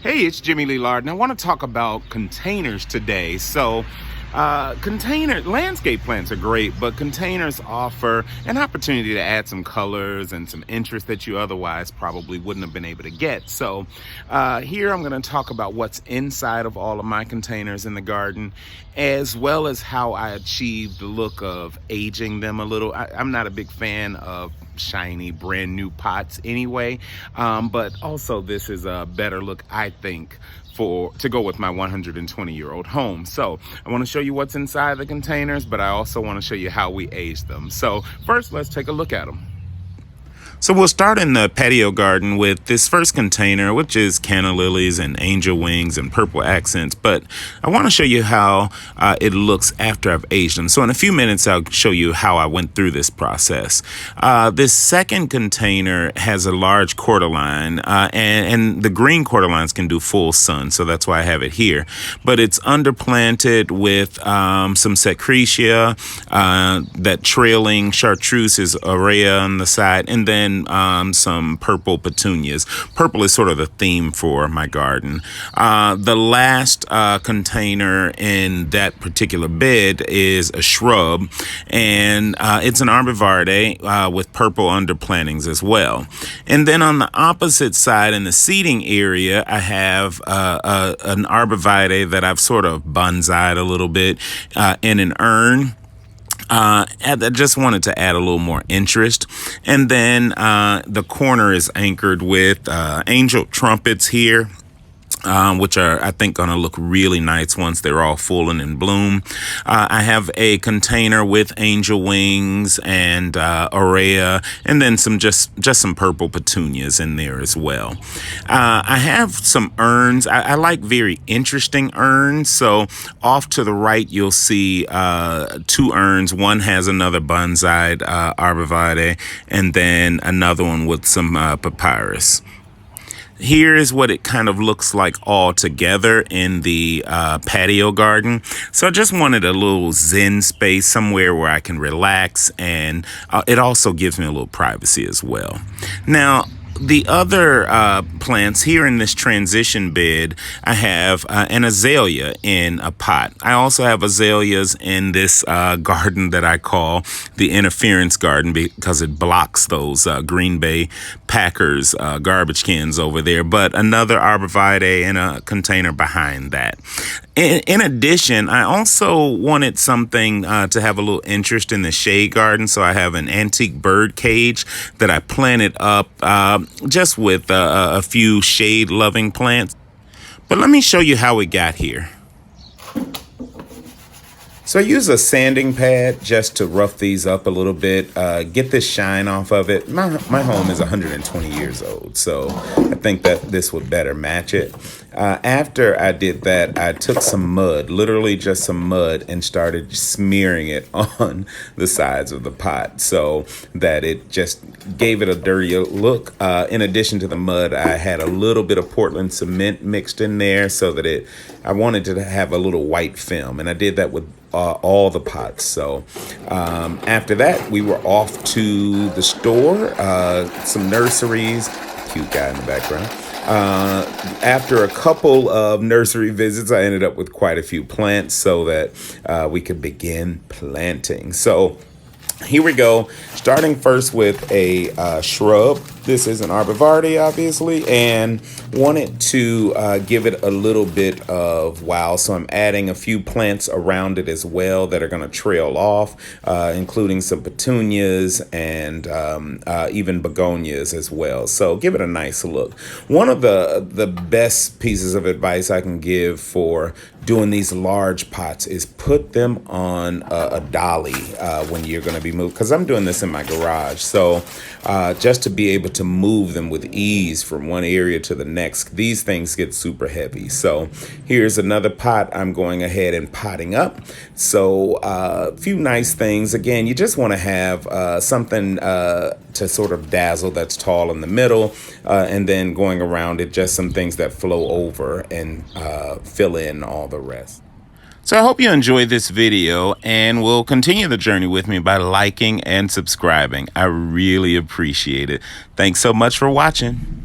Hey, it's Jimmy Lee Lard, and I want to talk about containers today. Landscape plants are great, but containers offer an opportunity to add some colors and some interest that you otherwise probably wouldn't have been able to get. Here I'm going to talk about what's inside of all of my containers in the garden, as well as how I achieved the look of aging them a little. I'm not a big fan of shiny brand new pots anyway, but also this is a better look, I think, to go with my 120-year-old home. So I want to show you what's inside the containers, but I also want to show you how we age them. So first, let's take a look at them. So we'll start in the patio garden with this first container, which is canna lilies and angel wings and purple accents. But I want to show you how it looks after I've aged them. So in a few minutes, I'll show you how I went through this process. This second container has a large cordyline, and the green cordylines can do full sun. So that's why I have it here. But it's underplanted with some secretia, that trailing chartreuse is aurea on the side, and then some purple petunias. Purple is sort of the theme for my garden. The last container in that particular bed is a shrub, and it's an arborvitae with purple underplantings as well. And then on the opposite side in the seating area, I have an arborvitae that I've sort of bonsai'd a little bit in an urn. I just wanted to add a little more interest. And then the corner is anchored with angel trumpets here, which are, I think, going to look really nice once they're all full and in bloom. I have a container with angel wings and aurea, and then just some purple petunias in there as well. I have some urns. I like very interesting urns. So off to the right, you'll see two urns. One has another bonsai arborvitae, and then another one with some papyrus. Here is what it kind of looks like all together in the patio garden. So I just wanted a little zen space, somewhere where I can relax, and it also gives me a little privacy as well. Now, the other plants here in this transition bed, I have an azalea in a pot. I also have azaleas in this garden that I call the interference garden, because it blocks those Green Bay Packers garbage cans over there, but another arborvitae in a container behind that. In addition, I also wanted something to have a little interest in the shade garden, so I have an antique bird cage that I planted up just with a few shade-loving plants. But let me show you how it got here. So I use a sanding pad just to rough these up a little bit, get this shine off of it. My home is 120 years old, so I think that this would better match it. After I did that, I took some mud, literally just some mud, and started smearing it on the sides of the pot so that it just gave it a dirty look. In addition to the mud, I had a little bit of Portland cement mixed in there so that I wanted to have a little white film, and I did that with all the pots. So after that, we were off to the store, some nurseries. Cute guy in the background. After a couple of nursery visits, I ended up with quite a few plants so that we could begin planting. So here we go, starting first with a shrub. This is an arborvitae, obviously, and wanted to give it a little bit of wow. So I'm adding a few plants around it as well that are going to trail off, including some petunias and even begonias as well. So give it a nice look. One of the best pieces of advice I can give for doing these large pots is put them on a dolly when you're going to be moved, because I'm doing this in my garage. So just to be able to move them with ease from one area to the next, these things get super heavy. So here's another pot I'm going ahead and potting up. So a few nice things. Again, you just want to have something to sort of dazzle that's tall in the middle, and then going around it, just some things that flow over and fill in all the rest. So I hope you enjoyed this video, and will continue the journey with me by liking and subscribing. I really appreciate it. Thanks so much for watching.